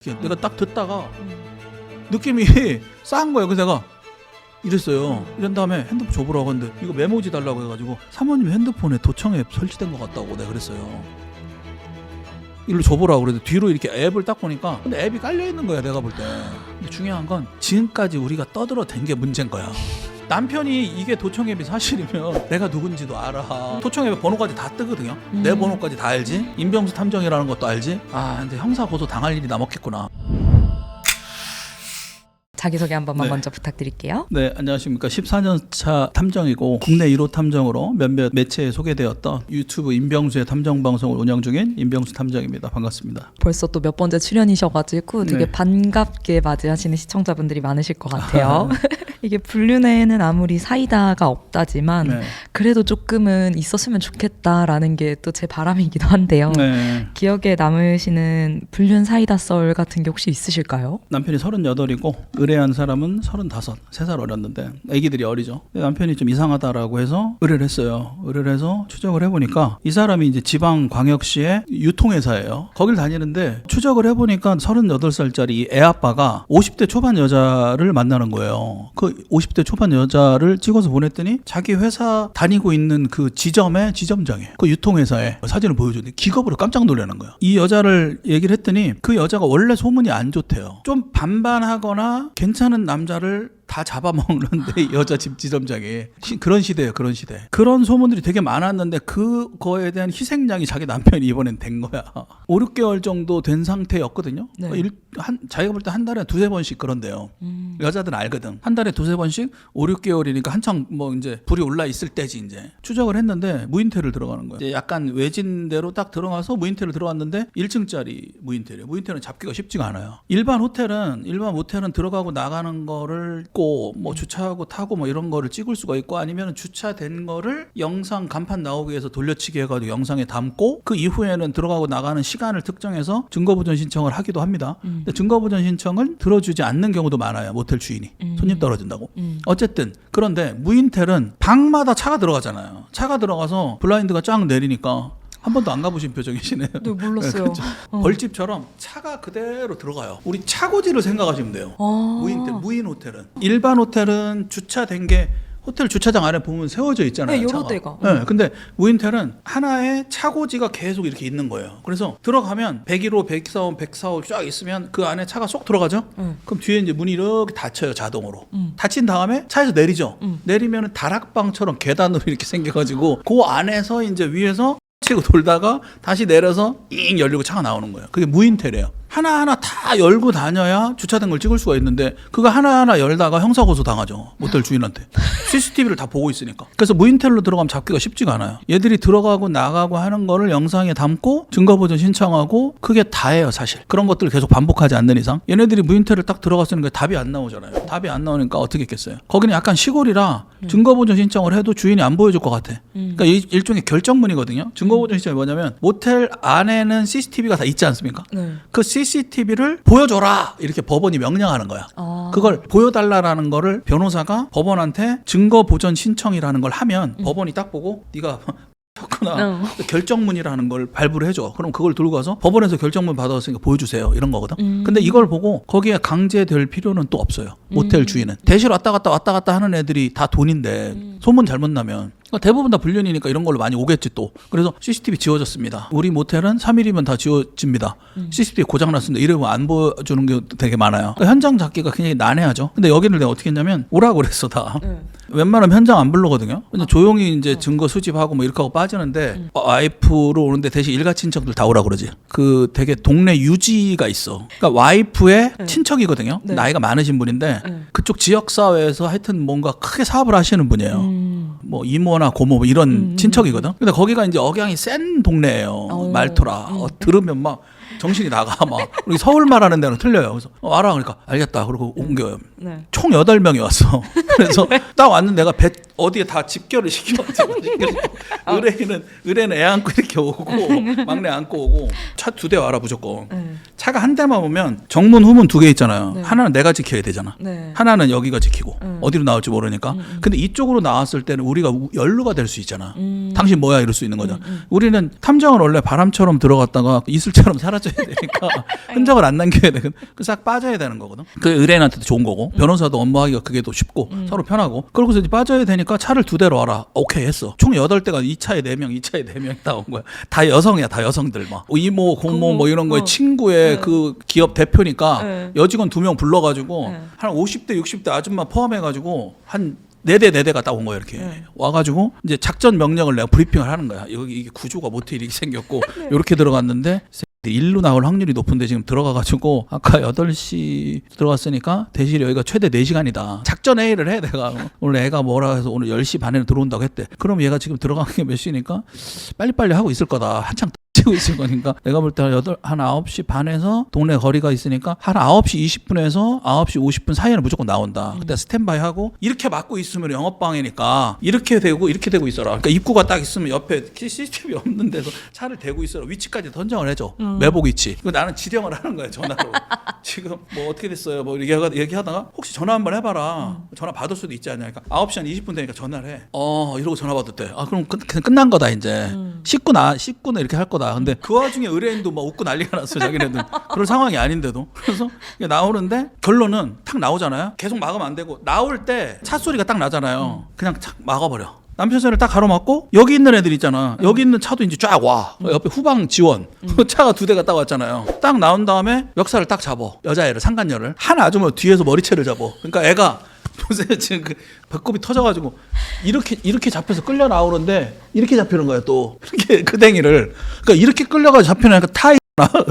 내가 딱 듣다가 느낌이 싸한 거예요. 그래서 내가 이랬어요. 이런 다음에 핸드폰 줘보라고 했는데 이거 메모지 달라고 해가지고 사모님 핸드폰에 도청 앱 설치된 것 같다고 내가 그랬어요. 이걸 줘보라고 그래도 뒤로 이렇게 앱을 딱 보니까 근데 앱이 깔려있는 거야 내가 볼 때. 근데 중요한 건 지금까지 우리가 떠들어댄 게 문제인 거야. 남편이 이게 도청 앱이 사실이면 내가 누군지도 알아. 도청 앱에 번호까지 다 뜨거든요. 내 번호까지 다 알지. 임병수 탐정이라는 것도 알지. 아 근데 형사 고소 당할 일이 남았겠구나. 자기소개 한 번만 먼저 부탁드릴게요. 네, 안녕하십니까. 14년차 탐정이고 국내 1호 탐정으로 몇몇 매체에 소개되었던 유튜브 임병수의 탐정방송을 운영 중인 임병수 탐정입니다. 반갑습니다. 벌써 또 몇 번째 출연이셔가지고 되게 네. 반갑게 맞이하시는 시청자분들이 많으실 것 같아요. 이게 불륜에는 아무리 사이다가 없다지만 네. 그래도 조금은 있었으면 좋겠다라는 게 또 제 바람이기도 한데요. 네. 기억에 남으시는 불륜 사이다 썰 같은 게 혹시 있으실까요? 남편이 38이고 의뢰한 사람은 35, 3살 어렸는데 애기들이 어리죠. 남편이 좀 이상하다라고 해서 의뢰를 했어요. 의뢰를 해서 추적을 해보니까 이 사람이 이제 지방광역시의 유통회사예요. 거길 다니는데 추적을 해보니까 38살짜리 애아빠가 50대 초반 여자를 만나는 거예요. 그 50대 초반 여자를 찍어서 보냈더니 자기 회사 다니고 있는 그 지점의 지점장이에요. 그 유통회사에 사진을 보여줬는데 기겁으로 깜짝 놀라는 거예요. 이 여자를 얘기를 했더니 그 여자가 원래 소문이 안 좋대요. 좀 반반하거나 괜찮은 남자를 다 잡아먹는데 여자 집 지점장이 그런 시대예요. 그런 시대. 그런 소문들이 되게 많았는데 그거에 대한 희생양이 자기 남편이 이번엔 된 거야. 5, 6개월 정도 된 상태였거든요. 네. 자기가 볼 때 한 달에 2-3번씩 그런데요. 여자들은 알거든. 한 달에 2-3번씩 5, 6개월이니까 한창 뭐 이제 불이 올라 있을 때지 이제. 추적을 했는데 무인텔을 들어가는 거예요. 이제 약간 외진대로 딱 들어가서 무인텔을 들어갔는데 1층짜리 무인텔이에요. 무인텔은 잡기가 쉽지가 않아요. 일반 모텔은 들어가고 나가는 거를 뭐 주차하고 타고 뭐 이런 거를 찍을 수가 있고 아니면 주차된 거를 영상 간판 나오기 위해서 돌려치기 해가지고 영상에 담고 그 이후에는 들어가고 나가는 시간을 특정해서 증거보전 신청을 하기도 합니다. 근데 증거보전 신청을 들어주지 않는 경우도 많아요. 모텔 주인이 손님 떨어진다고. 어쨌든 그런데 무인텔은 방마다 차가 들어가잖아요. 차가 들어가서 블라인드가 쫙 내리니까 한 번도 안 가보신 표정이시네요. 네, 몰랐어요. 그렇죠? 벌집처럼 차가 그대로 들어가요. 우리 차고지를 생각하시면 돼요. 무인 호텔은. 일반 호텔은 주차된 게 호텔 주차장 안에 보면 세워져 있잖아요. 네, 여러 차가. 대가. 네, 근데 무인텔은 하나의 차고지가 계속 이렇게 있는 거예요. 그래서 들어가면 101호, 104호, 104호 쫙 있으면 그 안에 차가 쏙 들어가죠. 그럼 뒤에 이제 문이 이렇게 닫혀요, 자동으로. 닫힌 다음에 차에서 내리죠. 내리면 다락방처럼 계단으로 이렇게 생겨가지고 그 안에서 이제 위에서 치고 돌다가 다시 내려서 잉 열리고 차가 나오는 거예요. 그게 무인텔이에요. 하나하나 다 열고 다녀야 주차된 걸 찍을 수가 있는데 그거 하나하나 열다가 형사고소 당하죠. 모텔 주인한테. CCTV를 다 보고 있으니까. 그래서 무인텔로 들어가면 잡기가 쉽지가 않아요. 얘들이 들어가고 나가고 하는 거를 영상에 담고 증거보전 신청하고 그게 다예요 사실. 그런 것들을 계속 반복하지 않는 이상 얘네들이 무인텔을 딱 들어갔으니까 답이 안 나오잖아요. 답이 안 나오니까 어떻게 했겠어요. 거기는 약간 시골이라 증거보전 신청을 해도 주인이 안 보여줄 것 같아. 그러니까 일종의 결정문이거든요. 증거보전 신청이 뭐냐면 모텔 안에는 CCTV가 다 있지 않습니까? 네. 그 CCTV를 보여줘라 이렇게 법원이 명령하는 거야. 그걸 보여달라라는 거를 변호사가 법원한테 증거보전 신청이라는 걸 하면 법원이 딱 보고 네가 쳤구나. 결정문이라는 걸 발부를 해줘. 그럼 그걸 들고 가서 법원에서 결정문 받아왔으니까 보여주세요. 이런 거거든. 근데 이걸 보고 거기에 강제될 필요는 또 없어요. 모텔 주인은. 대실 왔다 갔다 하는 애들이 다 돈인데 소문 잘못 나면 대부분 다 불륜이니까 이런 걸로 많이 오겠지 또. 그래서 CCTV 지워졌습니다. 우리 모텔은 3일이면 다 지워집니다. CCTV 고장났습니다. 이러면 안 보여주는 게 되게 많아요. 그러니까 현장 잡기가 굉장히 난해하죠. 근데 여기는 내가 어떻게 했냐면 오라고 그랬어 다. 웬만하면 현장 안 부르거든요. 근데 조용히 이제 증거 수집하고 뭐 이렇게 하고 빠지는데 와이프로 오는데 대신 일가 친척들 다 오라 그러지. 그 되게 동네 유지가 있어. 그러니까 와이프의 친척이거든요. 네. 나이가 많으신 분인데 그쪽 지역사회에서 하여튼 뭔가 크게 사업을 하시는 분이에요. 뭐 이모나 고모 뭐 이런 친척이거든. 근데 거기가 이제 억양이 센 동네예요. 말투라. 들으면 막 정신이 나가 막. 우리 서울 말하는 데는 틀려요. 그래서 와라 그러니까 알겠다. 그러고 옮겨요. 네. 총 8명이 왔어. 그래서 딱 왔는데 내가 어디에 다 집결을 시켜. 의뢰는 애 안고 이렇게 오고 막내 안고 오고 차 2대 와라 무조건. 차가 한 대만 오면 정문 후문 2개 있잖아요. 네. 하나는 내가 지켜야 되잖아. 네. 하나는 여기가 지키고 어디로 나올지 모르니까. 근데 이쪽으로 나왔을 때는 우리가 연루가 될 수 있잖아. 당신 뭐야 이럴 수 있는 거죠. 우리는 탐정은 원래 바람처럼 들어갔다가 이슬처럼 사라져야 되니까 흔적을 안 남겨야 돼. 그 싹 빠져야 되는 거거든. 그 의뢰인한테도 좋은 거고 변호사도 업무하기가 그게 더 쉽고 서로 편하고. 그러고서 이제 빠져야 되니까 차를 2대로 와라. 오케이 했어. 총 8대가 이 차에 4명, 이 차에 4명이 다 온 거야. 다 여성이야, 다 여성들 막. 이모, 공모 뭐 이런 거에 친구의 그 기업 대표니까 여직원 2명 불러가지고 한 50대, 60대 아줌마 포함해가지고 한 4대가 딱 온 거예요, 이렇게. 와가지고, 이제 작전 명령을 내가 브리핑을 하는 거야. 여기 이게 구조가 모텔이 이렇게 생겼고, 이렇게 들어갔는데, 일로 나올 확률이 높은데 지금 들어가가지고, 아까 8시 들어갔으니까, 대신 여기가 최대 4시간이다. 작전 회의를 해, 내가. 오늘 애가 뭐라 해서 오늘 10시 반에 들어온다고 했대. 그럼 얘가 지금 들어가는 게 몇 시니까, 빨리빨리 하고 있을 거다. 한창 치고 있을 거니까 내가 볼 때 한 9시 반에서 동네 거리가 있으니까 한 9시 20분에서 9시 50분 사이에는 무조건 나온다. 그때 스탠바이 하고 이렇게 막고 있으면 영업방해니까 이렇게 되고 있어라. 그러니까 입구가 딱 있으면 옆에 CCTV 없는 데서 차를 대고 있어라. 위치까지 선정을 해줘. 매복 위치. 나는 지령을 하는 거야 전화로. 지금 뭐 어떻게 됐어요? 뭐 얘기하다가 혹시 전화 한번 해봐라. 전화 받을 수도 있지 않냐. 그러니까 9시 한 20분 되니까 전화를 해. 이러고 전화 받았대. 그럼 그냥 끝난 거다 이제. 식구는 이렇게 할 거다. 근데 그 와중에 의뢰인도 막 웃고 난리가 났어. 자기네들 그럴 상황이 아닌데도. 그래서 나오는데 결론은 탁 나오잖아요. 계속 막으면 안 되고 나올 때 차 소리가 딱 나잖아요. 그냥 탁 막아버려. 남편 손을 딱 가로막고 여기 있는 애들 있잖아. 여기 있는 차도 이제 쫙 와. 옆에 후방 지원. 차가 2대가 딱 왔잖아요. 딱 나온 다음에 멱살을 딱 잡어. 여자애를 상간녀를. 한 아줌마 뒤에서 머리채를 잡어. 그러니까 애가 보세요. 지금 그 배꼽이 터져가지고 이렇게 잡혀서 끌려 나오는데 이렇게 잡히는 거예요. 또 이렇게 그댕이를. 그러니까 이렇게 끌려가지고 잡히니까 타이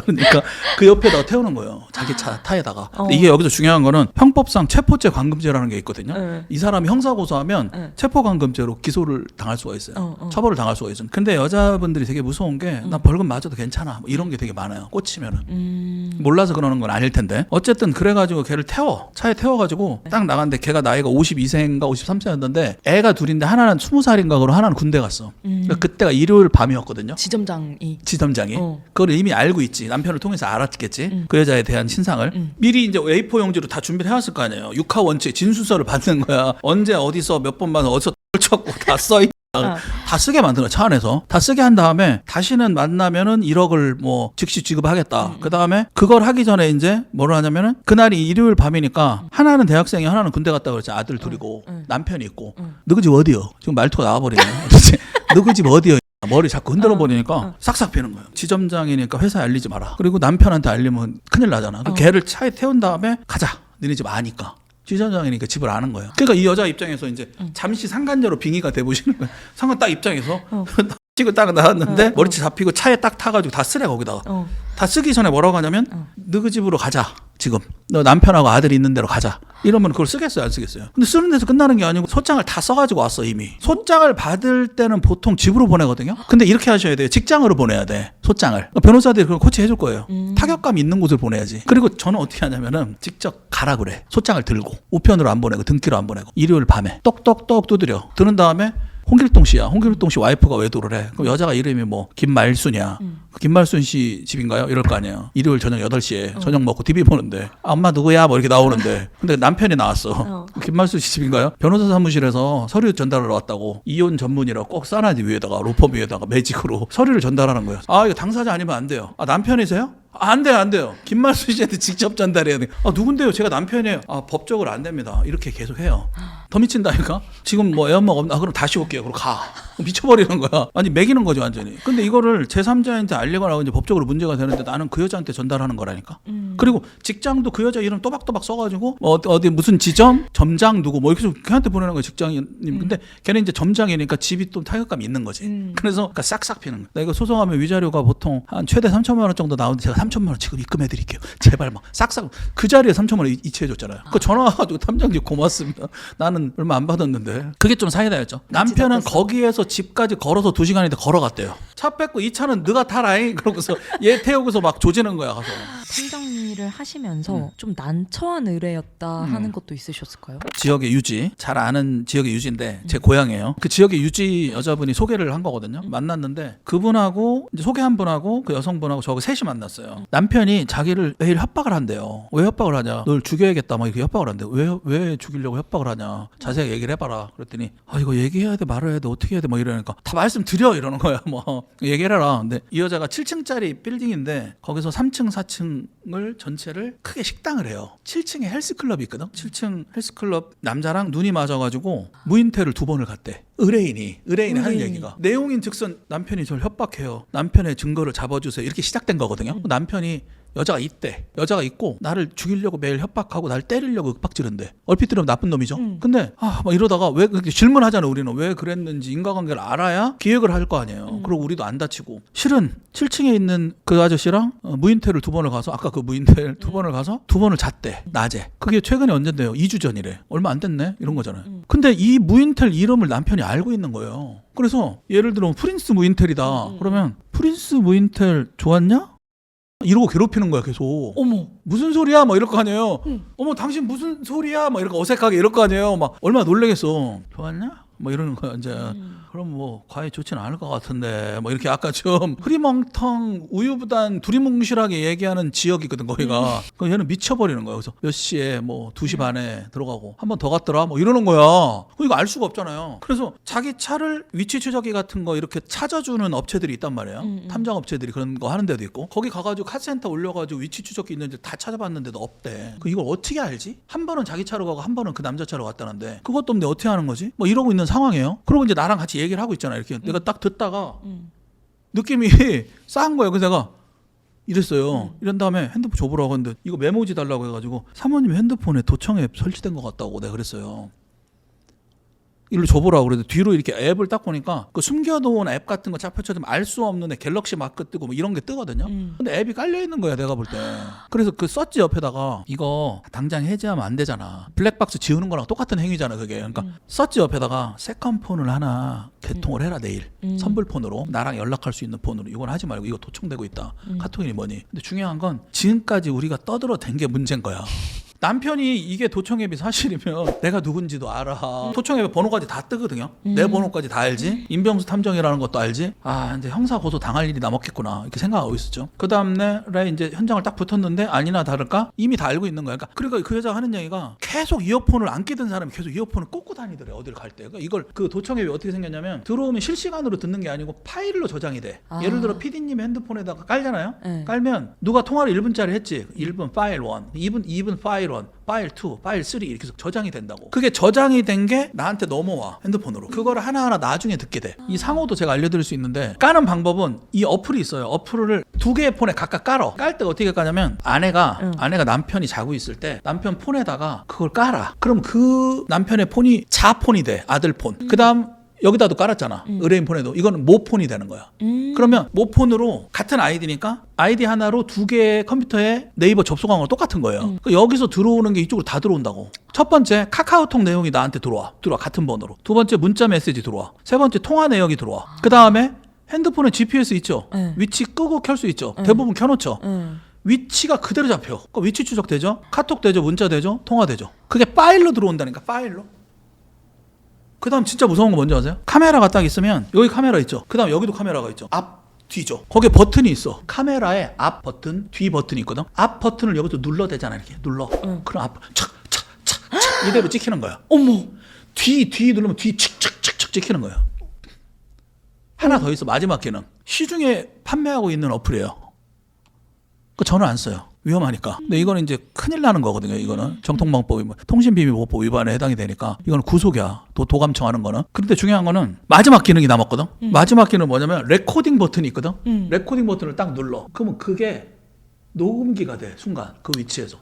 그러니까 그 옆에다가 태우는 거예요. 자기 차 타에다가. 근데 이게 여기서 중요한 거는 형법상 체포죄 관금죄라는 게 있거든요. 이 사람이 형사 고소하면 체포 관금죄로 기소를 당할 수가 있어요. 처벌을 당할 수가 있어요. 근데 여자분들이 되게 무서운 게 나 벌금 맞아도 괜찮아. 뭐 이런 게 되게 많아요. 꽂히면은. 몰라서 그러는 건 아닐 텐데. 어쨌든 그래가지고 걔를 차에 태워가지고 딱 나갔는데 걔가 나이가 52세인가 53세였는데 애가 둘인데 하나는 20살인가 그러고 하나는 군대 갔어. 그러니까 그때가 일요일 밤이었거든요. 지점장이. 그걸 이미 알고 있지. 남편을 통해서 알았겠지. 그 여자에 대한 신상을. 미리 이제 A4 용지로 다 준비를 해왔을 거 아니에요. 육하 원칙 진술서를 받는 거야. 언제 어디서 몇 번 봐서 어디서 쳤고 다 써있. 다 쓰게 만들어. 차 안에서 다 쓰게 한 다음에 다시는 만나면은 1억을 뭐 즉시 지급하겠다. 그 다음에 그걸 하기 전에 이제 뭐를 하냐면은 그날이 일요일 밤이니까 하나는 대학생이 하나는 군대 갔다 그랬지. 아들 둘이고 남편이 있고. 너그 집 어디요? 지금 말투가 나와버리네. 너그 집 어디요? 머리 자꾸 흔들어 버리니까 싹싹 비는 거예요. 지점장이니까 회사에 알리지 마라. 그리고 남편한테 알리면 큰일 나잖아. 그 걔를 차에 태운 다음에 가자. 너네 집 아니까. 지점장이니까 집을 아는 거예요. 그러니까 이 여자 입장에서 이제 잠시 상간녀로 빙의가 돼 보시는 거예요. 상간 딱 입장에서 찍고 딱 나왔는데 머리채 잡히고 차에 딱 타가지고 다 쓰래 거기다가. 다 쓰기 전에 뭐라고 하냐면 너 그 집으로 가자. 지금 너 남편하고 아들이 있는 데로 가자. 이러면 그걸 쓰겠어요 안 쓰겠어요? 근데 쓰는 데서 끝나는 게 아니고 소장을 다 써가지고 왔어 이미. 소장을 받을 때는 보통 집으로 보내거든요. 근데 이렇게 하셔야 돼요. 직장으로 보내야 돼 소장을. 변호사들이 그걸 코치해줄 거예요. 타격감 있는 곳을 보내야지. 그리고 저는 어떻게 하냐면은 직접 가라 그래. 소장을 들고 우편으로 안 보내고 등기로 안 보내고 일요일 밤에 똑똑똑 두드려. 들은 다음에 홍길동 씨야. 홍길동 씨 와이프가 외도를 해. 그럼 여자가 이름이 뭐 김말순이야. 김말순 씨 집인가요? 이럴 거 아니에요. 일요일 저녁 8시에 저녁 먹고 TV 보는데 엄마 누구야? 뭐 이렇게 나오는데 근데 남편이 나왔어. 김말순 씨 집인가요? 변호사 사무실에서 서류 전달하러 왔다고. 이혼 전문이라고 꼭 싸나지 위에다가 로펌 위에다가 매직으로 서류를 전달하는 거예요. 이거 당사자 아니면 안 돼요. 남편이세요? 안 돼요. 김말순 씨한테 직접 전달해야 돼. 누군데요? 제가 남편이에요. 법적으로 안 됩니다. 이렇게 계속 해요. 더 미친다니까? 지금 뭐 애 엄마가 없나? 그럼 다시 올게요. 그럼 가. 미쳐버리는 거야. 아니 매기는 거죠 완전히. 근데 이거를 제3자한테 알리거나 이제 법적으로 문제가 되는데 나는 그 여자한테 전달하는 거라니까. 그리고 직장도 그 여자 이름 또박또박 써가지고 어디 무슨 지점 점장 누구 뭐 이렇게 걔한테 보내는 거야 직장인. 근데 걔는 이제 점장이니까 집이 또 타격감이 있는 거지. 그래서 그러니까 싹싹 피는 거야. 이거 소송하면 위자료가 보통 한 최대 3천만 원 정도 나오는데 제가 3천만 원 지금 입금해드릴게요. 제발 막 싹싹 그 자리에 3천만 원 이체해줬잖아요. 그 전화 와가지고 탐정님 고맙습니다. 나는 나는 얼마 안 받았는데. 그게 좀 사이다였죠. 남편은 거기에서 집까지 걸어서 2시간인데 걸어갔대요. 차 뺏고 이 차는 너가 타라잉 그러고서 얘 태우고서 막 조지는 거야 가서. 탐정일을 하시면서 좀 난처한 의뢰였다 하는 것도 있으셨을까요? 지역의 유지, 잘 아는 지역의 유지인데 제 고향이에요. 그 지역의 유지 여자분이 소개를 한 거거든요. 만났는데 그분하고 이제 소개한 분하고 그 여성분하고 저하고 셋이 만났어요. 남편이 자기를 매일 협박을 한대요. 왜 협박을 하냐? 널 죽여야겠다 막 이렇게 협박을 한대. 왜 죽이려고 협박을 하냐? 자세하게 얘기를 해봐라. 그랬더니 이거 얘기해야 돼 말아야 돼 어떻게 해야 돼 뭐 이러니까 다 말씀드려 이러는 거야. 뭐 얘기해라. 근데 이 여자가 7층짜리 빌딩인데 거기서 3층 4층을 전체를 크게 식당을 해요. 7층에 헬스클럽이 있거든. 7층 헬스클럽 남자랑 눈이 맞아가지고 무인텔을 2번을 갔대. 의뢰인이 하는 얘기가 내용인즉슨 남편이 저를 협박해요. 남편의 증거를 잡아주세요. 이렇게 시작된 거거든요. 남편이 여자가 있대. 여자가 있고 나를 죽이려고 매일 협박하고 나를 때리려고 윽박지른대. 얼핏 들으면 나쁜 놈이죠. 근데 막 이러다가 왜 그렇게 질문하잖아. 우리는 왜 그랬는지 인과관계를 알아야 기획을 할 거 아니에요. 그리고 우리도 안 다치고. 실은 7층에 있는 그 아저씨랑 무인텔을 2번을 가서 아까 그 무인텔 2번을 가서 2번을 잤대. 낮에. 그게 최근에 언젠데요. 2주 전이래. 얼마 안 됐네. 이런 거잖아요. 근데 이 무인텔 이름을 남편이 알고 있는 거예요. 그래서 예를 들어 프린스 무인텔이다. 그러면 프린스 무인텔 좋았냐? 이러고 괴롭히는 거야 계속. 어머. 무슨 소리야? 막 이럴 거 아니에요. 어머 당신 무슨 소리야? 막 이렇게 어색하게 이럴 거 아니에요. 막 얼마나 놀래겠어. 좋았냐? 뭐 이러는 거야 이제. 그럼 뭐 과외 좋지는 않을 것 같은데 뭐 이렇게 아까 좀 흐리멍텅 우유부단 두리뭉실하게 얘기하는 지역이거든 거기가. 그럼 얘는 미쳐버리는 거야. 그래서 몇 시에 뭐 2시 반에 들어가고 한 번 더 갔더라 뭐 이러는 거야. 이거 알 수가 없잖아요. 그래서 자기 차를 위치 추적기 같은 거 이렇게 찾아주는 업체들이 있단 말이에요. 탐정 업체들이 그런 거 하는 데도 있고 거기 가가지고 카센터 올려가지고 위치 추적기 있는지 다 찾아봤는데도 없대. 이걸 어떻게 알지? 한 번은 자기 차로 가고 한 번은 그 남자 차로 갔다는데 그것도 없는데 어떻게 하는 거지? 뭐 이러고 있는 상황이에요. 그리고 이제 나랑 같이 얘기를 하고 있잖아. 이렇게 내가 딱 듣다가 느낌이 싼 거예요. 그래서 내가 이랬어요. 이런 다음에 핸드폰 줘보라고 했는데 이거 메모지 달라고 해가지고 사모님 핸드폰에 도청 앱 설치된 것 같다고 내가 그랬어요. 일로 줘보라고 그래도 뒤로 이렇게 앱을 딱 보니까 그 숨겨놓은 앱 같은 거 쫙 펼쳐지면 알 수 없는 애 갤럭시 마크 뜨고 뭐 이런 게 뜨거든요. 근데 앱이 깔려 있는 거야 내가 볼 때. 그래서 그 썼지 옆에다가 이거 당장 해제하면 안 되잖아. 블랙박스 지우는 거랑 똑같은 행위잖아 그게. 그러니까 썼지 옆에다가 세컨폰을 하나 개통을 해라 내일. 선불폰으로 나랑 연락할 수 있는 폰으로. 이건 하지 말고 이거 도청되고 있다. 카톡이니 뭐니. 근데 중요한 건 지금까지 우리가 떠들어댄 게 문제인 거야. 남편이 이게 도청앱이 사실이면 내가 누군지도 알아. 도청앱에 번호까지 다 뜨거든요. 내 번호까지 다 알지. 임병수 탐정이라는 것도 알지. 이제 형사 고소 당할 일이 남았겠구나 이렇게 생각하고 있었죠. 그 다음날에 이제 현장을 딱 붙었는데 아니나 다를까 이미 다 알고 있는 거야. 그러니까 그 여자가 하는 얘기가 계속 이어폰을 안 끼던 사람이 계속 이어폰을 꽂고 다니더래 어딜 갈 때. 그러니까 이걸 그 도청앱이 어떻게 생겼냐면 들어오면 실시간으로 듣는 게 아니고 파일로 저장이 돼. 예를 들어 PD님 핸드폰에다가 깔잖아요. 깔면 누가 통화를 1분짜리 했지. 1분 파일 1, 2분 파일 1, 파일 2, 파일 3 이렇게 해서 저장이 된다고. 그게 저장이 된 게 나한테 넘어와 핸드폰으로. 그거를 하나하나 나중에 듣게 돼. 이 상호도 제가 알려드릴 수 있는데 까는 방법은 이 어플이 있어요. 어플을 2개의 폰에 각각 깔어. 깔 때 어떻게 까냐면 아내가 남편이 자고 있을 때 남편 폰에다가 그걸 깔아. 그럼 그 남편의 폰이 자폰이 돼. 아들 폰. 그 다음 여기다도 깔았잖아. 의뢰인 폰에도. 이거는 모폰이 되는 거야. 그러면 모폰으로 같은 아이디니까 아이디 하나로 2개의 컴퓨터에 네이버 접속한 거 똑같은 거예요. 그러니까 여기서 들어오는 게 이쪽으로 다 들어온다고. 첫 번째 카카오톡 내용이 나한테 들어와 같은 번호로. 두 번째 문자 메시지 들어와. 세 번째 통화 내역이 들어와. 그 다음에 핸드폰에 GPS 있죠. 위치 끄고 켤 수 있죠. 대부분 켜놓죠. 위치가 그대로 잡혀. 그러니까 위치 추적 되죠. 카톡 되죠. 문자 되죠. 통화 되죠. 그게 파일로 들어온다니까. 파일로. 그 다음 진짜 무서운 거 뭔지 아세요? 카메라가 딱 있으면 여기 카메라 있죠. 그 다음 여기도 카메라가 있죠. 앞 뒤죠. 거기에 버튼이 있어. 카메라에 앞 버튼, 뒤 버튼이 있거든. 앞 버튼을 여기서 눌러대잖아. 이렇게 눌러. 그럼 앞 착착착착 이대로 찍히는 거야. 어머. 뒤 누르면 뒤 칙칙칙칙 찍히는 거야. 하나 더 있어. 마지막 기능. 시중에 판매하고 있는 어플이에요. 그 저는 안 써요. 위험하니까. 근데 이거는 이제 큰일 나는 거거든요. 이거는 정통방법, 통신비밀보호법 위반에 해당이 되니까 이거는 구속이야. 도감청하는 거는. 근데 중요한 거는 마지막 기능이 남았거든. 마지막 기능은 뭐냐면 레코딩 버튼이 있거든. 레코딩 버튼을 딱 눌러. 그러면 그게 녹음기가 돼. 순간 그 위치에서.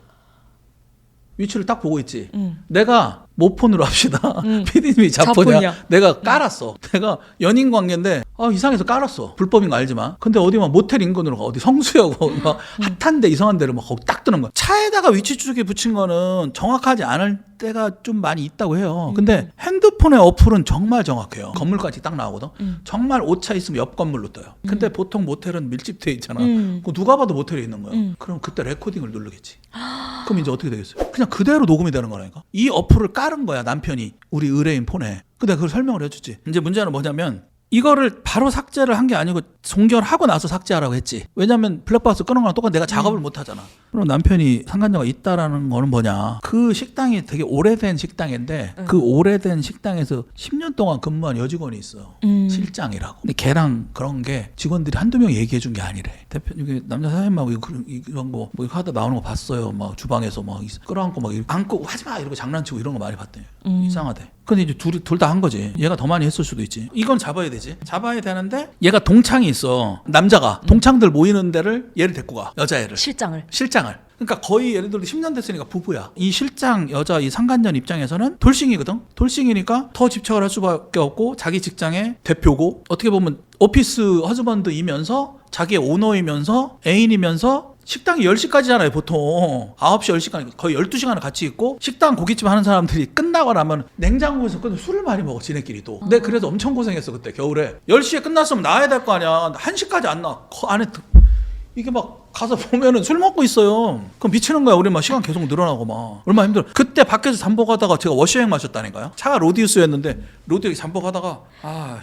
위치를 딱 보고 있지. 내가 모폰으로 합시다. PD님이 자폰이야. 내가 깔았어. 내가 연인 관계인데 이상해서 깔았어. 불법인 거 알지만. 근데 어디 막 모텔 인근으로 가. 어디 성수여고 막 핫한데 이상한 데를 막 거기 딱 뜨는 거야. 차에다가 위치 추적기 붙인 거는 정확하지 않을 때가 좀 많이 있다고 해요. 근데 핸드폰의 어플은 정말 정확해요. 건물까지 딱 나오거든. 정말 오차 있으면 옆 건물로 떠요. 근데 보통 모텔은 밀집돼 있잖아. 그거 누가 봐도 모텔에 있는 거야. 그럼 그때 레코딩을 누르겠지. 그럼 이제 어떻게 되겠어요? 그냥 그대로 녹음이 되는 거라니까. 이 어플을 깔은 거야, 남편이 우리 의뢰인 폰에. 근데 그걸 설명을 해주지. 이제 문제는 뭐냐면 이거를 바로 삭제를 한 게 아니고 종결하고 나서 삭제하라고 했지. 왜냐면 블랙박스 끄는 거랑 똑같아. 내가 작업을 못 하잖아. 그럼 남편이 상간녀가 있다라는 거는 뭐냐. 그 식당이 되게 오래된 식당인데 그 오래된 식당에서 10년 동안 근무한 여직원이 있어. 실장이라고. 근데 걔랑 그런 게 직원들이 한두 명 얘기해 준 게 아니래. 대표 이게 남자 사장님하고 이런 거 뭐 이거 하다 나오는 거 봤어요. 막 주방에서 막 끌어안고 막 안고 하지 마 이러고 장난치고 이런 거 많이 봤대. 이상하대. 근데 이제 둘 다 한 거지. 얘가 더 많이 했을 수도 있지. 이건 잡아야 되지. 잡아야 되는데 얘가 동창이 있어. 남자가 동창들 모이는 데를 얘를 데리고 가. 여자애를. 실장을. 그러니까 거의 예를 들어 10년 됐으니까 부부야. 이 실장 여자 이 상간녀 입장에서는 돌싱이거든. 돌싱이니까 더 집착을 할 수밖에 없고 자기 직장의 대표고 어떻게 보면 오피스 허즈번드이면서 자기의 오너이면서 애인이면서 식당이 10시까지잖아요 보통. 9시 10시까지 거의 12시간을 같이 있고 식당 고깃집 하는 사람들이 끝나고 나면 냉장고에서 술을 많이 먹어 지네끼리 또. 근데 그래서 엄청 고생했어 그때 겨울에. 10시에 끝났으면 나와야 될 거 아니야. 1시까지 안 나와. 안에 이게 막 가서 보면은 술 먹고 있어요. 그럼 미치는 거야. 우리 막 시간 계속 늘어나고 막 얼마나 힘들어. 그때 밖에서 잠보 가다가 제가 워셔액 마셨다니까요. 차가 로디우스였는데 로디우스 잠보 가다가 안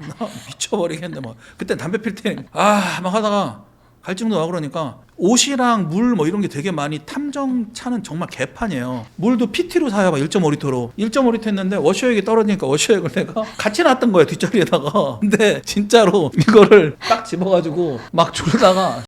나. 미쳐버리겠네 막. 그때 담배 필 때 막 하다가 갈증도 나고 그러니까 옷이랑 물 뭐 이런 게 되게 많이 탐정차는 정말 개판이에요. 물도 PT로 사야 봐 1.5리터로. 1.5리터 했는데 워셔액이 떨어지니까 워셔액을 내가 같이 놨던 거야 뒷자리에다가. 근데 진짜로 이거를 딱 집어가지고 막 졸다가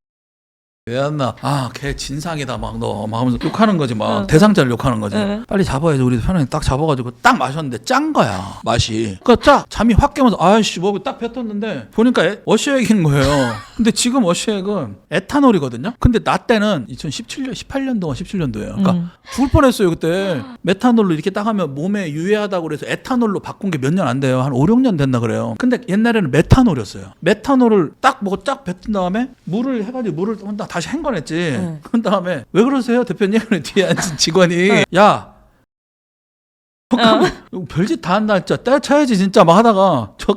왜 안 나? 걔 진상이다 막 너 막 하면서 욕하는 거지 막. 대상자를 욕하는 거지. 빨리 잡아야지. 우리 편하게 딱 잡아가지고 딱 마셨는데 짠 거야 맛이. 그러니까 잠이 확 깨면서 아이씨 뭐 딱 뱉었는데 보니까 워셔액인 거예요. 근데 지금 워셔액은 에탄올이거든요. 근데 나 때는 2017년 18년도가 17년도예요. 그러니까 죽을 뻔했어요 그때. 메탄올로 이렇게 딱 하면 몸에 유해하다고 그래서 에탄올로 바꾼 게 몇 년 안 돼요. 한 5, 6년 됐나 그래요. 근데 옛날에는 메탄올이었어요. 메탄올을 딱 뭐고 딱 뱉은 다음에 물을 해가지고 물을 다시 헹궈냈지. 그런 다음에 왜 그러세요 대표님? 뒤에 앉은 직원이 야 별짓 다 한다 진짜 때려쳐야지 진짜 막 하다가 저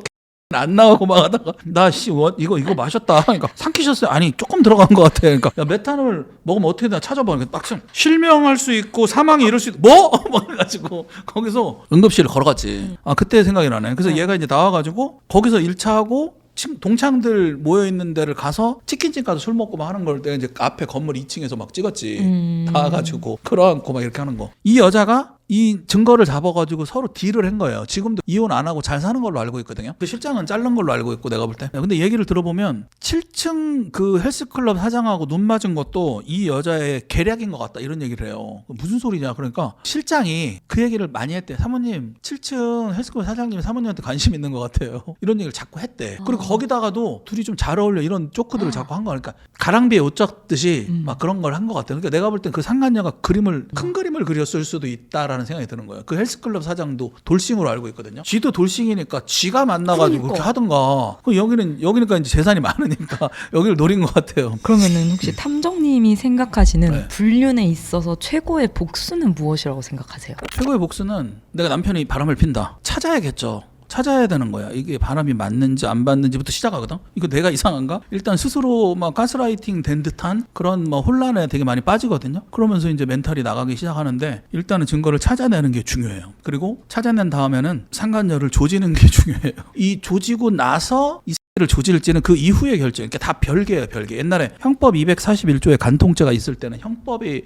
안 나오고 막 하다가 나 이거 마셨다. 그러니까 삼키셨어요. 아니 조금 들어간 것 같아. 그러니까 야, 메탄올 먹으면 어떻게 되나 찾아봐. 그러니까 딱 실명할 수 있고 사망이 이럴 수 있고 뭐? 막 해가지고 거기서 응급실을 걸어갔지. 그때 생각이 나네. 그래서 얘가 이제 나와가지고 거기서 1차 하고 동창들 모여 있는 데를 가서 치킨집 가서 술 먹고 막 하는 걸 내가 이제 앞에 건물 2층에서 막 찍었지. 다 가지고 끌어안고 막 이렇게 하는 거. 이 여자가 이 증거를 잡아가지고 서로 딜을 한 거예요. 지금도 이혼 안 하고 잘 사는 걸로 알고 있거든요. 그 실장은 자른 걸로 알고 있고 내가 볼 때. 근데 얘기를 들어보면 7층 그 헬스클럽 사장하고 눈 맞은 것도 이 여자의 계략인 것 같다 이런 얘기를 해요. 무슨 소리냐. 그러니까 실장이 그 얘기를 많이 했대. 사모님 7층 헬스클럽 사장님이 사모님한테 관심 있는 것 같아요. 이런 얘기를 자꾸 했대. 그리고 거기다가도 둘이 좀 잘 어울려 이런 조크들을 자꾸 한 거니까 가랑비에 옷 젖듯이 막 그런 걸 한 것 같아요. 그러니까 내가 볼 땐 그 상간녀가 큰 그림을 그렸을 수도 있다라는 생각이 드는 거예요. 그 헬스클럽 사장도 돌싱으로 알고 있거든요. 쥐도 돌싱이니까 쥐가 만나가지고 그렇게 하던가. 여기니까 이제 재산이 많으니까 여기를 노린 것 같아요. 그러면은 혹시 탐정님이 생각하시는 불륜에 있어서 최고의 복수는 무엇이라고 생각하세요? 최고의 복수는 내가 남편이 바람을 핀다. 찾아야겠죠. 찾아야 되는 거야. 이게 바람이 맞는지 안 맞는지부터 시작하거든. 이거 내가 이상한가? 일단 스스로 막 가스라이팅 된 듯한 그런 뭐 혼란에 되게 많이 빠지거든요. 그러면서 이제 멘탈이 나가기 시작하는데 일단은 증거를 찾아내는 게 중요해요. 그리고 찾아낸 다음에는 상간녀를 조지는 게 중요해요. 이 조지고 나서 를 조질지는 그 이후의 결정. 그러니까 다 별개예요, 별개. 옛날에 형법 241조에 간통죄가 있을 때는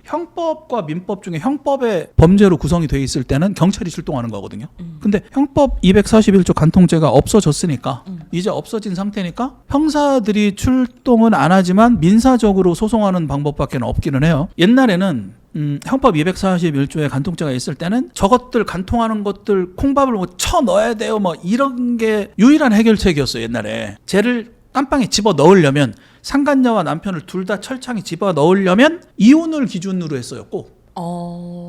형법과 민법 중에 형법의 범죄로 구성이 돼 있을 때는 경찰이 출동하는 거거든요. 근데 형법 241조 간통죄가 없어졌으니까 이제 없어진 상태니까 형사들이 출동은 안 하지만 민사적으로 소송하는 방법밖에 없기는 해요. 옛날에는 형법 241조에 간통죄가 있을 때는 저것들 간통하는 것들 콩밥을 뭐 쳐 넣어야 돼요 뭐 이런 게 유일한 해결책이었어요. 옛날에 쟤를 깜빵에 집어 넣으려면 상간녀와 남편을 둘 다 철창에 집어 넣으려면 이혼을 기준으로 했어요. 꼭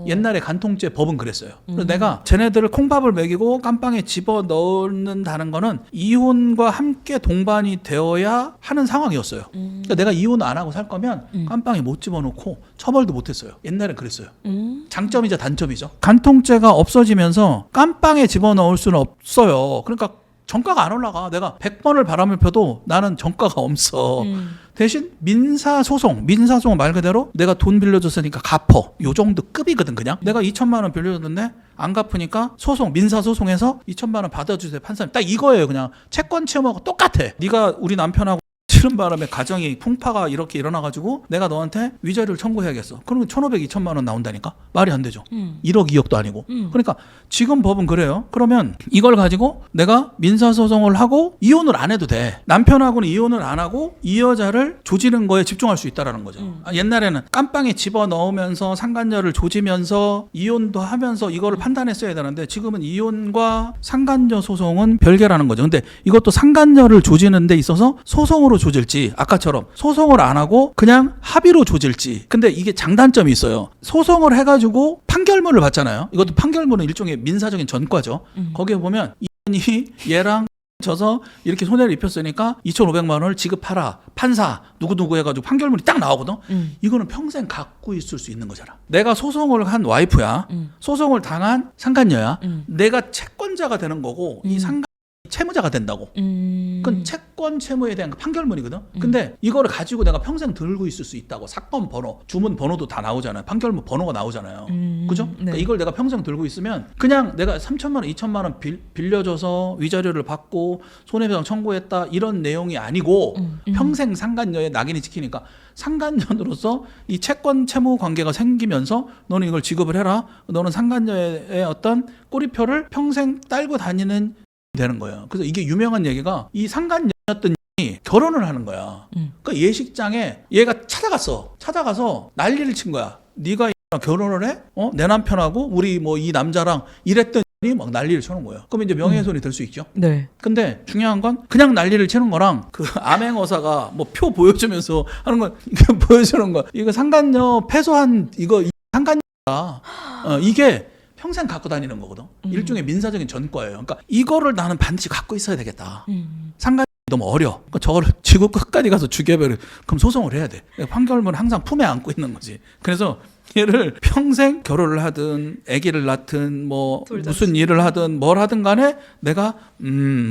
옛날에 간통죄 법은 그랬어요. 그래서 내가 쟤네들을 콩밥을 먹이고 깜빵에 집어넣는다는 거는 이혼과 함께 동반이 되어야 하는 상황이었어요. 그러니까 내가 이혼 안 하고 살 거면 깜빵에 못 집어넣고 처벌도 못 했어요. 옛날엔 그랬어요. 장점이자 단점이죠. 간통죄가 없어지면서 깜빵에 집어넣을 수는 없어요. 그러니까 정가가 안 올라가. 내가 100번을 바람을 펴도 나는 정가가 없어. 대신 민사소송 말 그대로 내가 돈 빌려줬으니까 갚어. 요 정도 급이거든 그냥. 내가 2천만 원 빌려줬는데 안 갚으니까 민사소송에서 2천만 원 받아주세요 판사님. 딱 이거예요. 그냥 채권 채무하고 똑같아. 네가 우리 남편하고 싫은 바람에 가정이 풍파가 이렇게 일어나가지고 내가 너한테 위자료를 청구해야겠어. 그러면 1,500, 2천만 원 나온다니까? 말이 안 되죠. 1억, 2억도 아니고. 그러니까 지금 법은 그래요. 그러면 이걸 가지고 내가 민사소송을 하고 이혼을 안 해도 돼. 남편하고는 이혼을 안 하고 이 여자를 조지는 거에 집중할 수 있다라는 거죠. 옛날에는 깜빵에 집어넣으면서 상간녀를 조지면서 이혼도 하면서 이거를 판단했어야 되는데 지금은 이혼과 상간녀 소송은 별개라는 거죠. 근데 이것도 상간녀를 조지는 데 있어서 소송으로 조질지 아까처럼 소송을 안 하고 그냥 합의로 조질지. 근데 이게 장단점이 있어요. 소송을 해가지고 판결문을 받잖아요. 이것도 판결문은 일종의 민사적인 전과죠. 거기에 보면 이혼이 얘랑 져서 이렇게 손해를 입혔으니까 2,500만 원을 지급하라. 판사 누구누구 해가지고 판결문이 딱 나오거든. 이거는 평생 갖고 있을 수 있는 거잖아. 내가 소송을 한 와이프야. 소송을 당한 상간녀야. 내가 채권자가 되는 거고 이 상간 채무자가 된다고. 그건 채권 채무에 대한 판결문이거든. 근데 이거를 가지고 내가 평생 들고 있을 수 있다고. 사건 번호, 주문 번호도 다 나오잖아요. 판결문 번호가 나오잖아요. 그죠? 네. 그러니까 이걸 내가 평생 들고 있으면 그냥 내가 3천만 원, 2천만 원 빌려줘서 위자료를 받고 손해배상 청구했다 이런 내용이 아니고 평생 상간녀의 낙인이 찍히니까 상간녀로서 이 채권 채무 관계가 생기면서 너는 이걸 지급을 해라. 너는 상간녀의 어떤 꼬리표를 평생 딸고 다니는 되는 거예요. 그래서 이게 유명한 얘기가 이 상간녀였던 이 결혼을 하는 거야. 그러니까 예식장에 얘가 찾아가서 난리를 친 거야. 네가 결혼을 해? 내 남편하고 우리 뭐 이 남자랑 이랬더니 막 난리를 쳐는 거예요. 그럼 이제 명예훼손이 될 수 있죠. 네. 근데 중요한 건 그냥 난리를 치는 거랑 그 암행어사가 뭐 표 보여주면서 하는 건 이게 보여주는 거. 이거 상간녀 패소한 이거 상간녀가 이게 평생 갖고 다니는 거거든. 일종의 민사적인 전과예요. 그러니까 이거를 나는 반드시 갖고 있어야 되겠다. 상간이 너무 어려. 그러니까 저걸 지구 끝까지 가서 죽여버려. 그럼 소송을 해야 돼. 판결문 항상 품에 안고 있는 거지. 그래서 얘를 평생 결혼을 하든 아기를 낳든 뭐 무슨 일을 하든 뭘 하든 간에 내가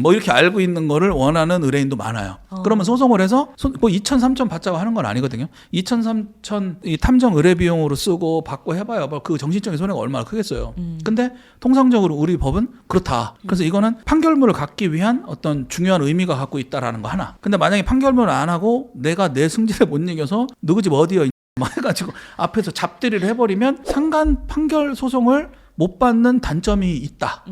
뭐 이렇게 알고 있는 거를 원하는 의뢰인도 많아요. 그러면 소송을 해서 뭐 2천 3천 받자고 하는 건 아니거든요. 2천 3천 이 탐정 의뢰 비용으로 쓰고 받고 해봐야 그 정신적인 손해가 얼마나 크겠어요. 근데 통상적으로 우리 법은 그렇다. 그래서 이거는 판결문을 갖기 위한 어떤 중요한 의미가 갖고 있다라는 거 하나. 근데 만약에 판결문을 안 하고 내가 내 승질에 못 이겨서 누구 집 어디여 막 해가지고 앞에서 잡들이를 해버리면 상간 판결 소송을 못 받는 단점이 있다.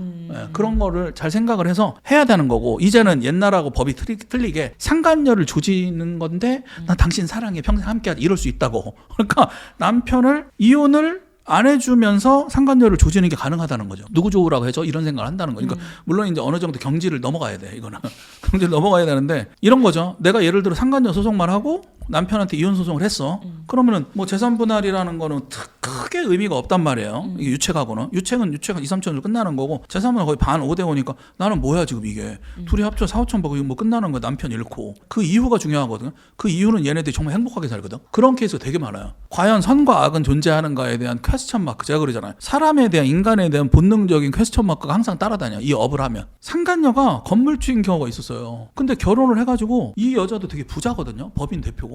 그런 거를 잘 생각을 해서 해야 되는 거고, 이제는 옛날하고 법이 틀리게 상간녀를 조지는 건데 난 당신 사랑해 평생 함께하자 이럴 수 있다고. 그러니까 남편을 이혼을 안 해주면서 상간녀를 조지는 게 가능하다는 거죠. 누구 좋으라고 해줘? 이런 생각을 한다는 거죠. 그러니까 물론 이제 어느 정도 경지를 넘어가야 돼. 이거는 경지를 넘어가야 되는데 이런 거죠. 내가 예를 들어 상간녀 소송만 하고 남편한테 이혼 소송을 했어. 그러면은 뭐 재산 분할이라는 거는 크게 의미가 없단 말이에요. 이게 유책하고는 유책은 2, 3천으로 끝나는 거고 재산분할 거의 반 5대 5니까 나는 뭐야 지금 이게 둘이 합쳐 4, 5천 받고 뭐 끝나는 거야. 남편 잃고 그 이후가 중요하거든요. 그 이후는 얘네들이 정말 행복하게 살거든. 그런 케이스가 되게 많아요. 과연 선과 악은 존재하는가에 대한 퀘스천 마크. 제가 그러잖아요. 사람에 대한 인간에 대한 본능적인 퀘스천 마크가 항상 따라다녀. 이 업을 하면. 상간녀가 건물주인 경우가 있었어요. 근데 결혼을 해가지고 이 여자도 되게 부자거든요. 법인 대표고.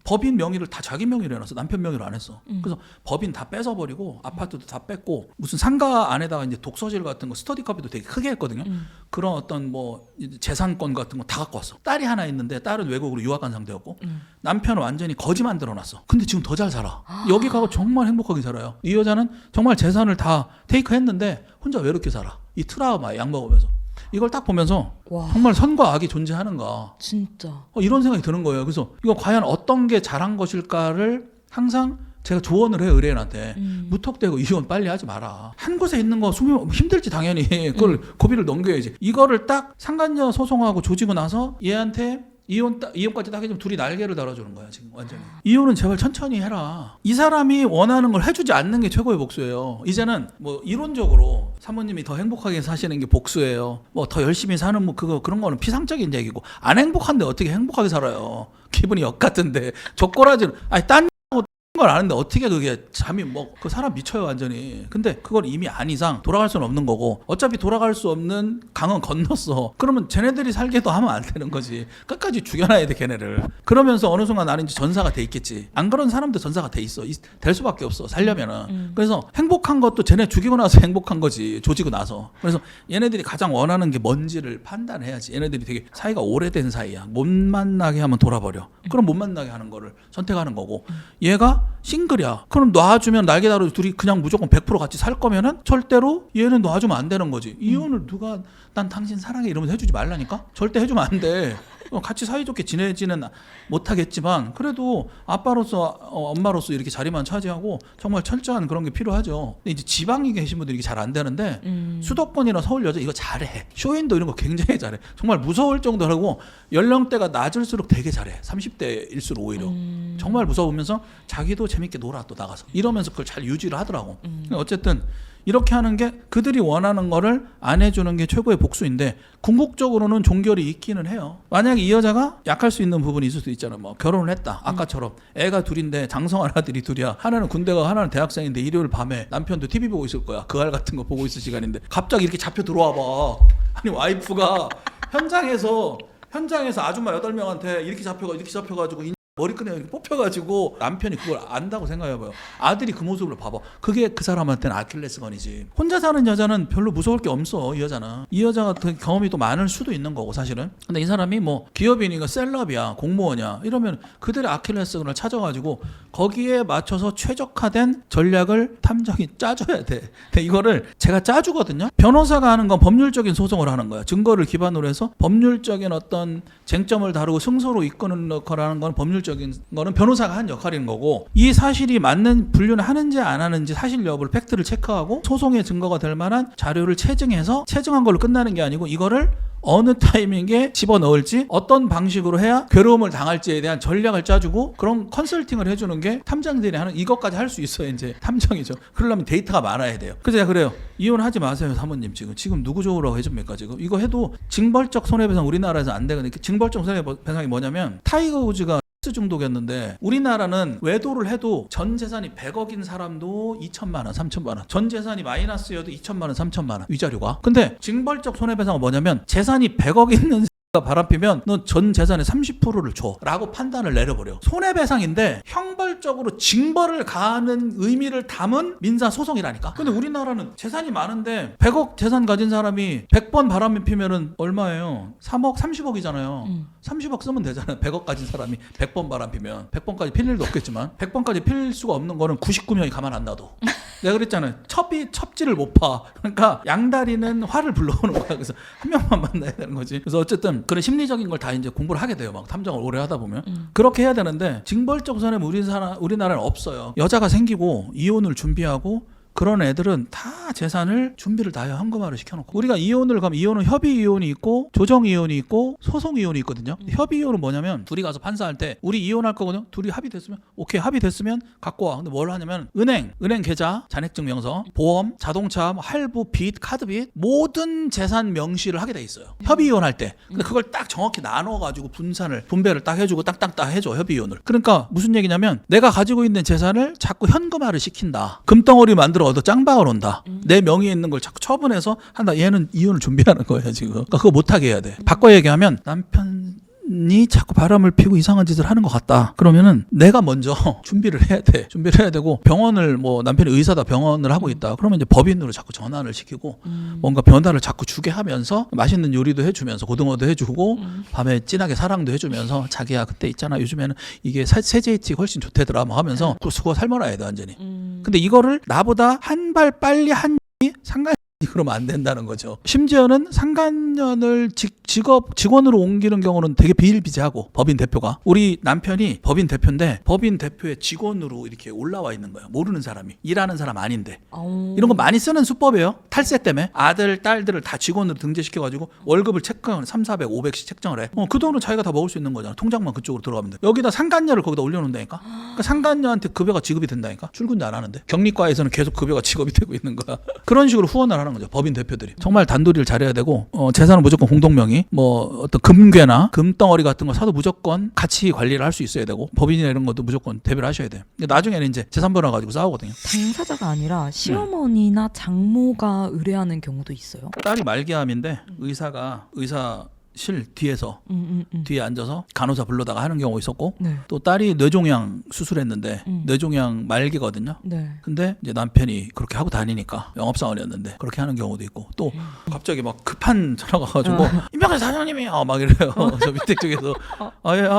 법인 명의를 다 자기 명의로 해놨어. 남편 명의로 안 했어. 그래서 법인 다 뺏어버리고 아파트도 다 뺐고 무슨 상가 안에다가 이제 독서실 같은 거 스터디 카페도 되게 크게 했거든요. 그런 어떤 뭐 재산권 같은 거 다 갖고 왔어. 딸이 하나 있는데 딸은 외국으로 유학 간 상태였고 남편은 완전히 거지 만들어놨어. 근데 지금 더 잘 살아. 여기 가고 정말 행복하게 살아요. 이 여자는 정말 재산을 다 테이크했는데 혼자 외롭게 살아. 이 트라우마에 약 먹으면서. 이걸 딱 보면서 와. 정말 선과 악이 존재하는가 진짜 이런 생각이 드는 거예요. 그래서 이거 과연 어떤 게 잘한 것일까를 항상 제가 조언을 해요. 의뢰인한테 무턱대고 이혼 빨리 하지 마라. 한 곳에 있는 거 숨으면 힘들지 당연히. 그걸 고비를 넘겨야지. 이거를 딱 상간녀 소송하고 조지고 나서 얘한테 이혼까지 딱 해주면 둘이 날개를 달아주는 거야 지금 완전히. 이혼은 제발 천천히 해라. 이 사람이 원하는 걸 해주지 않는 게 최고의 복수예요. 이제는 뭐 이론적으로 사모님이 더 행복하게 사시는 게 복수예요. 뭐 더 열심히 사는 뭐 그런 거는 피상적인 얘기고, 안 행복한데 어떻게 행복하게 살아요. 기분이 역 같은데 족꼬라지는 아니 딴 걸 아는데 어떻게 그게 잠이 뭐 그 사람 미쳐요 완전히. 근데 그걸 이미 안 이상 돌아갈 수는 없는 거고, 어차피 돌아갈 수 없는 강은 건넜어. 그러면 쟤네들이 살게도 하면 안 되는 거지. 끝까지 죽여놔야 돼 걔네를. 그러면서 어느 순간 나는 이제 전사가 돼 있겠지. 안 그런 사람도 전사가 돼 있어. 될 수밖에 없어 살려면은. 그래서 행복한 것도 쟤네 죽이고 나서 행복한 거지, 조지고 나서. 그래서 얘네들이 가장 원하는 게 뭔지를 판단해야지. 얘네들이 되게 사이가 오래된 사이야. 못 만나게 하면 돌아버려. 그럼 못 만나게 하는 거를 선택하는 거고, 얘가 싱글이야. 그럼 놔주면 날개 다루 둘이 그냥 무조건 100% 같이 살 거면은 절대로 얘는 놔주면 안 되는 거지. 이혼을 누가 난 당신 사랑해 이러면서 해주지 말라니까. 절대 해주면 안 돼. 같이 사이좋게 지내지는 못하겠지만 그래도 아빠로서 엄마로서 이렇게 자리만 차지하고 정말 철저한 그런 게 필요하죠. 근데 이제 지방에 계신 분들이 이게 잘 안 되는데 수도권이나 서울 여자 이거 잘해. 쇼윈도 이런 거 굉장히 잘해. 정말 무서울 정도라고. 연령대가 낮을수록 되게 잘해. 30대일수록 오히려 정말 무서우면서 자기도 재밌게 놀아 또 나가서 이러면서 그걸 잘 유지를 하더라고. 어쨌든 이렇게 하는 게 그들이 원하는 거를 안 해주는 게 최고의 복수인데, 궁극적으로는 종결이 있기는 해요. 만약에 이 여자가 약할 수 있는 부분이 있을 수 있잖아. 뭐 결혼을 했다. 아까처럼 애가 둘인데 장성한 아들이 둘이야. 하나는 군대 가고 하나는 대학생인데 일요일 밤에 남편도 TV 보고 있을 거야. 그 알 같은 거 보고 있을 시간인데 갑자기 이렇게 잡혀 들어와 봐. 아니 와이프가 현장에서 아줌마 8명한테 이렇게 잡혀가지고 머리끈에 이렇게 뽑혀가지고 남편이 그걸 안다고 생각해봐요. 아들이 그 모습을 봐봐. 그게 그 사람한테는 아킬레스건이지. 혼자 사는 여자는 별로 무서울 게 없어. 이 여자는. 이 여자가 더 경험이 또 많을 수도 있는 거고 사실은. 근데 이 사람이 뭐 기업인이니까 셀럽이야 공무원이야 이러면 그들의 아킬레스건을 찾아가지고 거기에 맞춰서 최적화된 전략을 탐정이 짜줘야 돼. 근데 이거를 제가 짜주거든요. 변호사가 하는 건 법률적인 소송을 하는 거야. 증거를 기반으로 해서 법률적인 어떤 쟁점을 다루고 승소로 이끄는 역할을 건 법률적인 거는 변호사가 한 역할인 거고, 이 사실이 맞는 분류를 하는지 안 하는지 사실 여부를 팩트를 체크하고 소송의 증거가 될 만한 자료를 체증해서 체증한 걸로 끝나는 게 아니고, 이거를 어느 타이밍에 집어넣을지 어떤 방식으로 해야 괴로움을 당할지에 대한 전략을 짜주고 그런 컨설팅을 해주는 게 탐정들이 하는, 이것까지 할 수 있어야 이제 탐정이죠. 그러려면 데이터가 많아야 돼요. 그래서 제가 그래요. 이혼하지 마세요 사모님. 지금 누구 좋으라고 해줍니까? 지금 이거 해도 징벌적 손해배상 우리나라에서 안 되거든요. 징벌적 손해배상이 뭐냐면, 타이거 우즈가 중독이었는데 우리나라는 외도를 해도 전 재산이 100억인 사람도 2천만 원, 3천만 원, 전 재산이 마이너스여도 2천만 원, 3천만 원 위자료가. 근데 징벌적 손해배상은 뭐냐면, 재산이 100억 있는 가 바람피면 너 전 재산의 30%를 줘 라고 판단을 내려버려. 손해배상인데 형벌적으로 징벌을 가하는 의미를 담은 민사소송이라니까. 근데 우리나라는 재산이 많은데 100억 재산 가진 사람이 100번 바람을 피면은 얼마예요? 3억 30억이잖아요 30억 쓰면 되잖아요. 100억 가진 사람이 100번 바람 피면. 100번까지 필 일도 없겠지만 100번까지 필 수가 없는 거는 99명이 가만 안 놔둬. 내가 그랬잖아요. 첩지를 못 파. 그러니까 양다리는 화를 불러오는 거야. 그래서 한 명만 만나야 되는 거지. 그래서 어쨌든 그런 심리적인 걸 다 이제 공부를 하게 돼요. 막 탐정을 오래 하다 보면. 그렇게 해야 되는데, 징벌적 손해는 우리나라는 없어요. 여자가 생기고 이혼을 준비하고 그런 애들은 다 재산을 준비를 다 현금화를 시켜놓고. 우리가 이혼을 가면 이혼은 협의 이혼이 있고 조정 이혼이 있고 소송 이혼이 있거든요. 협의 이혼은 뭐냐면, 둘이 가서 판사할 때 우리 이혼할 거거든요. 둘이 합의됐으면 오케이, 합의됐으면 갖고 와. 근데 뭘 하냐면 은행 계좌, 잔액증명서, 보험, 자동차, 할부, 빚, 카드빚 모든 재산 명시를 하게 돼 있어요. 협의 이혼할 때. 근데 그걸 딱 정확히 나눠가지고 분배를 딱 해주고 딱딱딱 해줘 협의 이혼을. 그러니까 무슨 얘기냐면, 내가 가지고 있는 재산을 자꾸 현금화를 시킨다. 금덩어리 만들어 얻어 짱박을 온다. 내 명의에 있는 걸 자꾸 처분해서 한다. 얘는 이혼을 준비하는 거예요 지금. 그러니까 그거 못하게 해야 돼. 바꿔 얘기하면, 남편이 자꾸 바람을 피고 이상한 짓을 하는 것 같다. 그러면은 내가 먼저 준비를 해야 돼. 준비를 해야 되고, 병원을 뭐 남편이 의사다 병원을 하고 있다. 그러면 이제 법인으로 자꾸 전환을 시키고 뭔가 변화를 자꾸 주게 하면서 맛있는 요리도 해주면서 고등어도 해주고 밤에 진하게 사랑도 해주면서, 자기야 그때 있잖아 요즘에는 이게 세제이티 훨씬 좋대더라 뭐 하면서 그거 삶아놔야 돼 완전히. 근데 이거를 나보다 한 발 빨리 한 상관 그러면 안 된다는 거죠. 심지어는 상간녀를 직원으로 옮기는 경우는 되게 비일비재하고 법인 대표가 우리 남편이 법인 대표인데 법인 대표의 직원으로 이렇게 올라와 있는 거예요. 모르는 사람이 일하는 사람 아닌데 이런 거 많이 쓰는 수법이에요. 탈세 때문에 아들 딸들을 다 직원으로 등재시켜가지고 월급을 체크하는 300, 400씩 책정을 해. 그 돈은 자기가 다 먹을 수 있는 거잖아. 통장만 그쪽으로 들어가면 돼. 여기다 상간녀를 거기다 올려놓는다니까. 그러니까 상간녀한테 급여가 지급이 된다니까. 출근도 안 하는데 격리과에서는 계속 급여가 지급이 되고 있는 거야. 그런 식으로 후원을 하는 거죠. 법인 대표들이. 정말 단도리를 잘해야 되고 재산은 무조건 공동명의 뭐 어떤 금괴나 금덩어리 같은 거 사도 무조건 같이 관리를 할 수 있어야 되고 법인이나 이런 것도 무조건 대비를 하셔야 돼요. 근데 나중에는 이제 재산 변화 가지고 싸우거든요. 당사자가 아니라 시어머니나 장모가 의뢰하는 경우도 있어요. 딸이 말기암인데 의사실 뒤에서 뒤에 앉아서 간호사 불러다가 하는 경우 있었고 네. 또 딸이 뇌종양 수술했는데 뇌종양 말기거든요. 네. 근데 이제 남편이 그렇게 하고 다니니까 영업사원이었는데 그렇게 하는 경우도 있고 또 갑자기 막 급한 전화가 가지고 임병재 사장님이요 막 이래요. 저 밑에 쪽에서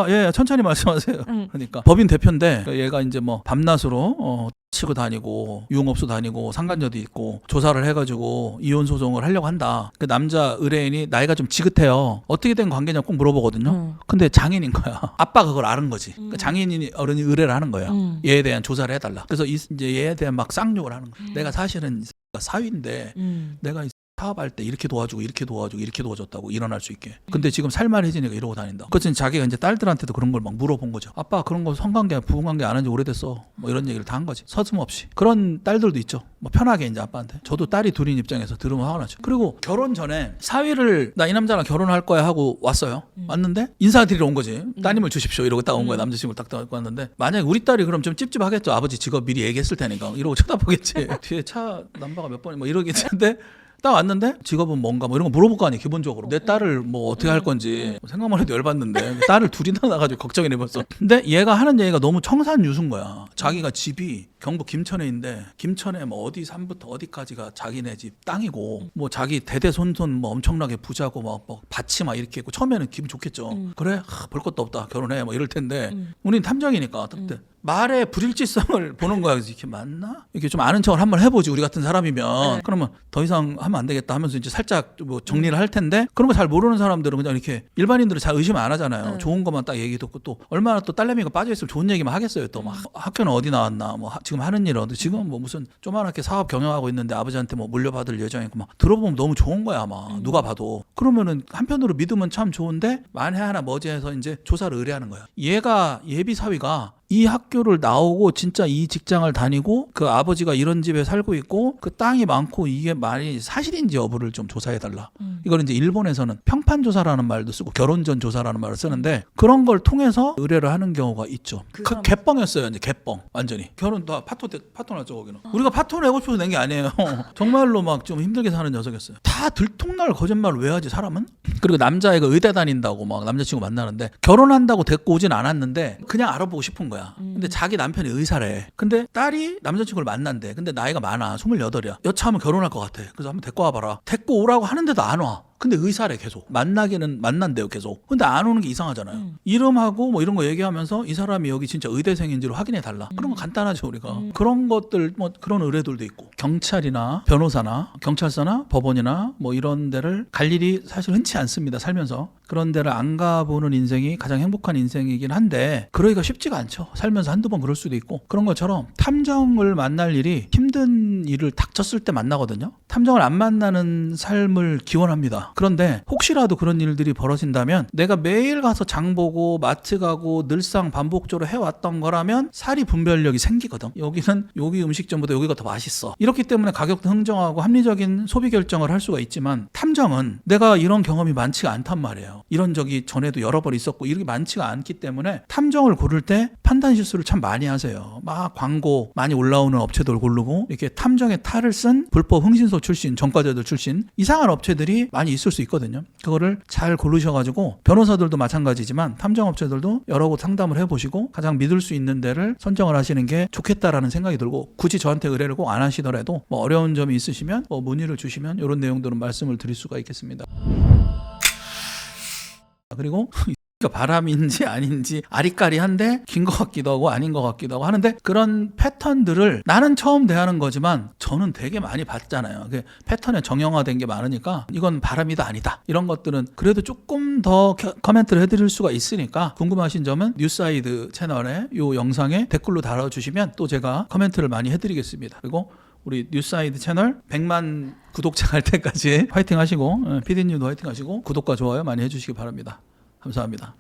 예, 천천히 말씀하세요. 그러니까 법인 대표인데 얘가 이제 뭐 밤낮으로 치고 다니고 유흥업소 다니고 상간녀도 있고 조사를 해가지고 이혼 소송을 하려고 한다. 그 남자 의뢰인이 나이가 좀 지긋해요. 어떻게 된 관계냐 꼭 물어보거든요. 근데 장인인 거야. 아빠가 그걸 아는 거지. 그러니까 장인이 어른이 의뢰를 하는 거야. 얘에 대한 조사를 해달라. 그래서 이제 얘에 대한 막 쌍욕을 하는 거야. 내가 사실은 사위인데 내가 사업할 때 이렇게 도와주고 이렇게 도와주고 이렇게 도와줬다고 일어날 수 있게. 근데 지금 살만해지니까 이러고 다닌다. 그렇지 자기가 이제 딸들한테도 그런 걸 막 물어본 거죠. 아빠 그런 거 성관계 부부관계 안 한 지 오래됐어. 뭐 이런 얘기를 다 한 거지. 서슴없이. 그런 딸들도 있죠. 뭐 편하게 이제 아빠한테. 저도 딸이 둘인 입장에서 들으면 화가 나죠. 그리고 결혼 전에 사위를 나 이 남자랑 결혼할 거야 하고 왔어요. 왔는데 인사드리러 온 거지. 따님을 주십시오 이러고 딱 온 거야. 남자친구를 딱 데리고 왔는데 만약에 우리 딸이 그럼 좀 찝찝하겠죠. 아버지 직업 미리 얘기했을 테니까. 이러고 쳐다보겠지. 뒤에 차 넘버가 몇 번이 뭐 이러겠지. 근데 딱 왔는데 직업은 뭔가 뭐 이런 거 물어볼 거 아니에요. 기본적으로 내 딸을 뭐 어떻게 할 건지 생각만 해도 열받는데 딸을 둘이나 낳아가지고 걱정이 돼버렸어. 근데 얘가 하는 얘기가 너무 청산유수인 거야. 자기가 집이 경북 김천에 있는데 김천에 뭐 어디 산부터 어디까지가 자기네 집 땅이고 뭐 자기 대대손손 뭐 엄청나게 부자고 막 뭐 밭이 막 이렇게 있고 처음에는 기분 좋겠죠. 그래 볼 것도 없다 결혼해 뭐 이럴 텐데 우린 탐정이니까 그때 말의 불일치성을 보는 거야. 그래서 이렇게 맞나? 이렇게 좀 아는 척을 한번 해보지 우리 같은 사람이면. 그러면 더 이상 하면 안 되겠다 하면서 이제 살짝 뭐 정리를 할 텐데 그런 거 잘 모르는 사람들은 그냥 이렇게 일반인들은 잘 의심 안 하잖아요. 좋은 것만 딱 얘기 듣고 또 얼마나 또 딸내미가 빠져있으면 좋은 얘기만 하겠어요. 또 막 학교는 어디 나왔나 뭐 지금 하는 일은 어디 지금 뭐 무슨 조그맣게 사업 경영하고 있는데 아버지한테 뭐 물려받을 예정이고 막 들어보면 너무 좋은 거야 아마 누가 봐도. 그러면은 한편으로 믿으면 참 좋은데 만에 하나 머지해서 이제 조사를 의뢰하는 거야. 얘가 예비 사위가 이 학교를 나오고 진짜 이 직장을 다니고 그 아버지가 이런 집에 살고 있고 그 땅이 많고 이게 말이 사실인지 여부를 좀 조사해달라. 이걸 이제 일본에서는 평판조사라는 말도 쓰고 결혼전 조사라는 말을 쓰는데 그런 걸 통해서 의뢰를 하는 경우가 있죠. 개뻥이었어요. 이제 개뻥 완전히. 결혼 다 파토났죠 거기는. 우리가 파토 내고 싶어서 낸 게 아니에요. 정말로 막 좀 힘들게 사는 녀석이었어요. 다 들통날 거짓말을 왜 하지 사람은? 그리고 남자애가 의대 다닌다고 막 남자친구 만나는데 결혼한다고 데리고 오진 않았는데 그냥 알아보고 싶은 거야. 근데 자기 남편이 의사래. 근데 딸이 남자친구를 만난대. 근데 나이가 많아. 28이야. 여차하면 결혼할 것 같아. 그래서 한번 데리고 와봐라. 데리고 오라고 하는데도 안 와. 근데 의사래 계속. 만나기는 만난대요 계속. 근데 안 오는 게 이상하잖아요. 이름하고 뭐 이런 거 얘기하면서 이 사람이 여기 진짜 의대생인지를 확인해 달라. 그런 거 간단하죠 우리가. 그런 것들 뭐 그런 의뢰들도 있고. 경찰이나 변호사나 경찰서나 법원이나 뭐 이런 데를 갈 일이 사실 흔치 않습니다 살면서. 그런 데를 안 가보는 인생이 가장 행복한 인생이긴 한데 그러기가 쉽지가 않죠. 살면서 한두 번 그럴 수도 있고. 그런 것처럼 탐정을 만날 일이 힘든 일을 닥쳤을 때 만나거든요. 탐정을 안 만나는 삶을 기원합니다. 그런데 혹시라도 그런 일들이 벌어진다면 내가 매일 가서 장 보고 마트 가고 늘상 반복적으로 해왔던 거라면 사리 분별력이 생기거든. 여기는 여기 음식점보다 여기가 더 맛있어. 이렇기 때문에 가격도 흥정하고 합리적인 소비 결정을 할 수가 있지만 탐정은 내가 이런 경험이 많지가 않단 말이에요. 이런 적이 전에도 여러 번 있었고 이렇게 많지가 않기 때문에 탐정을 고를 때 판단 실수를 참 많이 하세요. 막 광고 많이 올라오는 업체들 고르고 이렇게 탐정의 탈을 쓴 불법 흥신소 출신 전과자들 출신 이상한 업체들이 많이 있을 수 있거든요. 그거를 잘 고르셔가지고 변호사들도 마찬가지지만 탐정업체들도 여러 곳 상담을 해보시고 가장 믿을 수 있는 데를 선정을 하시는 게 좋겠다라는 생각이 들고 굳이 저한테 의뢰를 꼭 안 하시더라도 뭐 어려운 점이 있으시면 뭐 문의를 주시면 이런 내용들은 말씀을 드릴 수가 있겠습니다. 그리고 그러니까 바람인지 아닌지 아리까리한데 긴 것 같기도 하고 아닌 것 같기도 하고 하는데 그런 패턴들을 나는 처음 대하는 거지만 저는 되게 많이 봤잖아요. 패턴에 정형화된 게 많으니까 이건 바람이다 아니다 이런 것들은 그래도 조금 더 커멘트를 해드릴 수가 있으니까 궁금하신 점은 뉴사이드 채널에 이 영상에 댓글로 달아주시면 또 제가 커멘트를 많이 해드리겠습니다. 그리고 우리 뉴사이드 채널 100만 구독자 갈 때까지 화이팅 하시고 PD님도 화이팅 하시고 구독과 좋아요 많이 해주시기 바랍니다. 감사합니다.